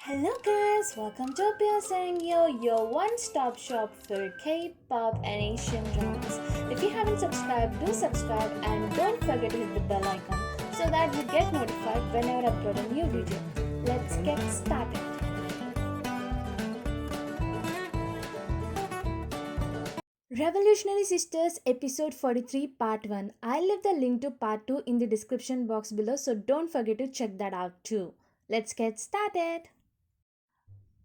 Hello guys, welcome to Sangyo, your one-stop shop for K-pop and Asian dramas. If you haven't subscribed, do subscribe and don't forget to hit the bell icon so that you get notified whenever I upload a new video. Let's get started. Revolutionary Sisters episode 43 part 1. I'll leave the link to part 2 in the description box below, so don't forget to check that out too. Let's get started.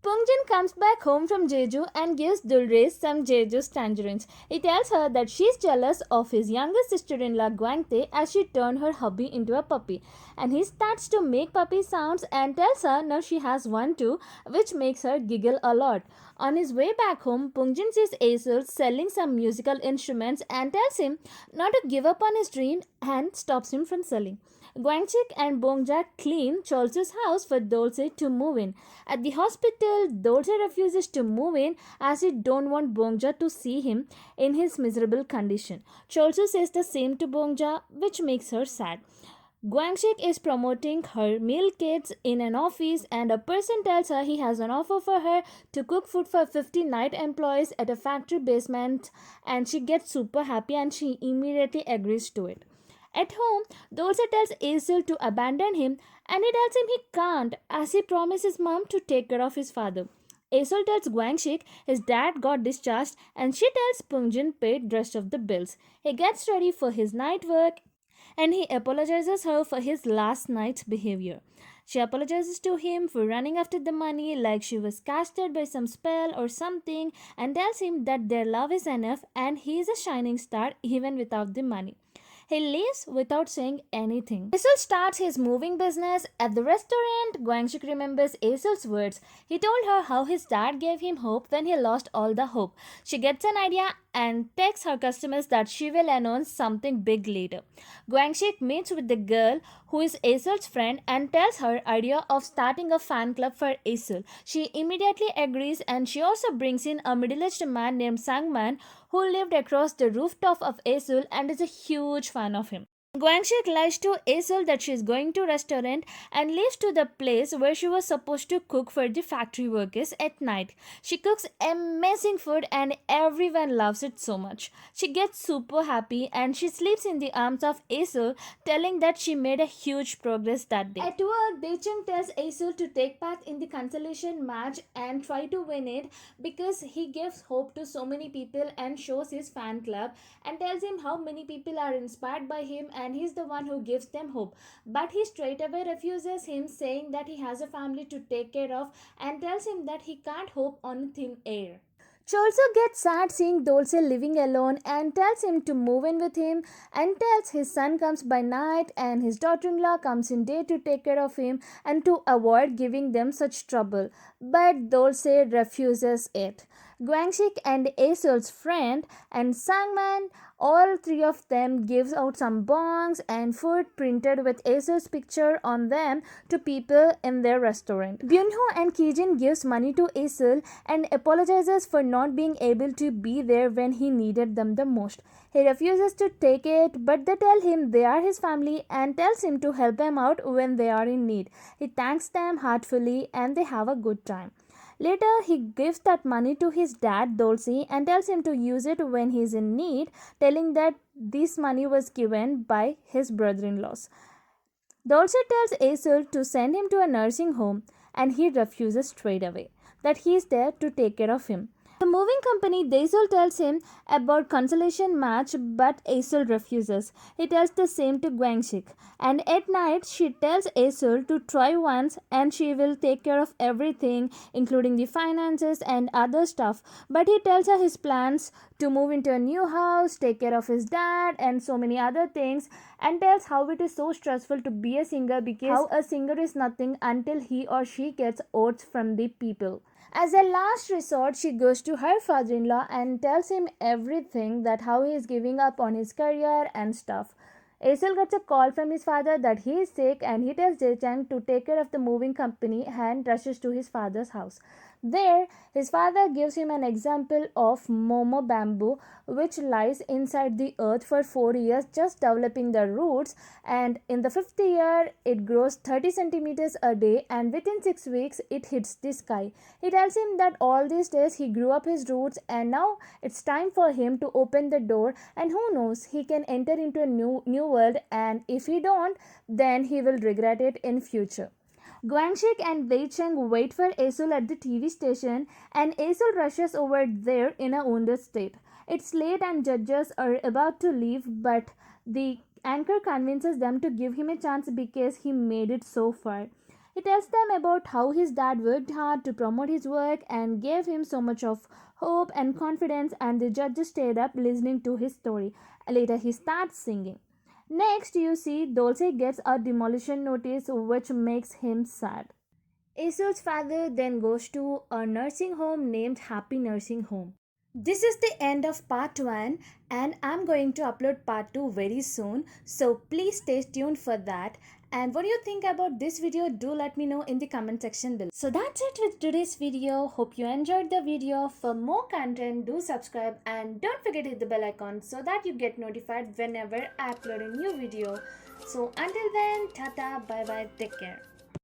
Pungjin comes back home from Jeju and gives Dulre some Jeju's tangerines. He tells her that she's jealous of his younger sister-in-law Gwangtae as she turned her hubby into a puppy. And he starts to make puppy sounds and tells her now she has one too, which makes her giggle a lot. On his way back home, Pungjin sees Asil selling some musical instruments and tells him not to give up on his dream and stops him from selling. Gwangchik and Bongja clean Cholsu's house for Dolce to move in. At the hospital, Dolce refuses to move in as he don't want Bongja to see him in his miserable condition. Cholsu says the same to Bongja, which makes her sad. Guangxik is promoting her meal kits in an office and a person tells her he has an offer for her to cook food for 50 night employees at a factory basement, and she gets super happy and she immediately agrees to it. At home, Dolce tells Asil to abandon him and he tells him he can't as he promises mom to take care of his father. Asil tells Guangxik his dad got discharged and she tells Pungjin paid rest of the bills. He gets ready for his night work and he apologizes her for his last night's behavior. She apologizes to him for running after the money like she was casted by some spell or something and tells him that their love is enough and he is a shining star even without the money. He leaves without saying anything. Asil starts his moving business. At the restaurant, Guangxik remembers Asil's words. He told her how his dad gave him hope when he lost all the hope. She gets an idea and texts her customers that she will announce something big later. Guangxik meets with the girl who is Asil's friend and tells her idea of starting a fan club for Asil. She immediately agrees and she also brings in a middle-aged man named Sangman who lived across the rooftop of Asul and is a huge fan of him. Guangxik lies to Asul that she is going to restaurant and leaves to the place where she was supposed to cook for the factory workers at night. She cooks amazing food and everyone loves it so much. She gets super happy and she sleeps in the arms of Asul, telling that she made a huge progress that day. At work, Dechung tells Asul to take part in the consolation match and try to win it because he gives hope to so many people and shows his fan club and tells him how many people are inspired by him and he's the one who gives them hope. But he straight away refuses him, saying that he has a family to take care of and tells him that he can't hope on thin air. Cholso gets sad seeing Dolce living alone and tells him to move in with him and tells his son comes by night and his daughter-in-law comes in day to take care of him and to avoid giving them such trouble. But Dolce refuses it. Guangxik and Asul's friend and Sangman, all three of them gives out some bongs and food printed with Asul's picture on them to people in their restaurant. Byunho and Kijin gives money to Asul and apologizes for not being able to be there when he needed them the most. He refuses to take it, but they tell him they are his family and tells him to help them out when they are in need. He thanks them heartfully and they have a good time. Later, he gives that money to his dad, Dolce, and tells him to use it when he is in need, telling that this money was given by his brother-in-laws. Dolce tells Asul to send him to a nursing home, and he refuses straight away, that he is there to take care of him. The moving company Daisel tells him about consolation match, but Asul refuses. He tells the same to Guangxik. And at night, she tells Asul to try once and she will take care of everything, including the finances and other stuff. But he tells her his plans to move into a new house, take care of his dad, and so many other things, and tells how it is so stressful to be a singer because how a singer is nothing until he or she gets oaths from the people. As a last resort, she goes to her father-in-law and tells him everything, that how he is giving up on his career and stuff. Asul gets a call from his father that he is sick and he tells Jae-chang to take care of the moving company and rushes to his father's house. There, his father gives him an example of Momo bamboo which lies inside the earth for 4 years just developing the roots, and in the 5th year it grows 30 centimeters a day and within 6 weeks it hits the sky. He tells him that all these days he grew up his roots and now it's time for him to open the door, and who knows, he can enter into a new world, and if he don't, then he will regret it in future. Guangxik and Wei Cheng wait for Asul at the TV station, and Asul rushes over there in a wounded state. It's late and judges are about to leave, but the anchor convinces them to give him a chance because he made it so far. He tells them about how his dad worked hard to promote his work and gave him so much of hope and confidence, and the judges stayed up listening to his story. Later, he starts singing. Next, you see Dolce gets a demolition notice which makes him sad. Asul's father then goes to a nursing home named Happy Nursing Home. This is the end of part 1, and I'm going to upload part 2 very soon, so please stay tuned for that. And what do you think about this video? Do let me know in the comment section below. So that's it with today's video. Hope you enjoyed the video. For more content, do subscribe and don't forget to hit the bell icon so that you get notified whenever I upload a new video. So until then, tata, bye bye, take care.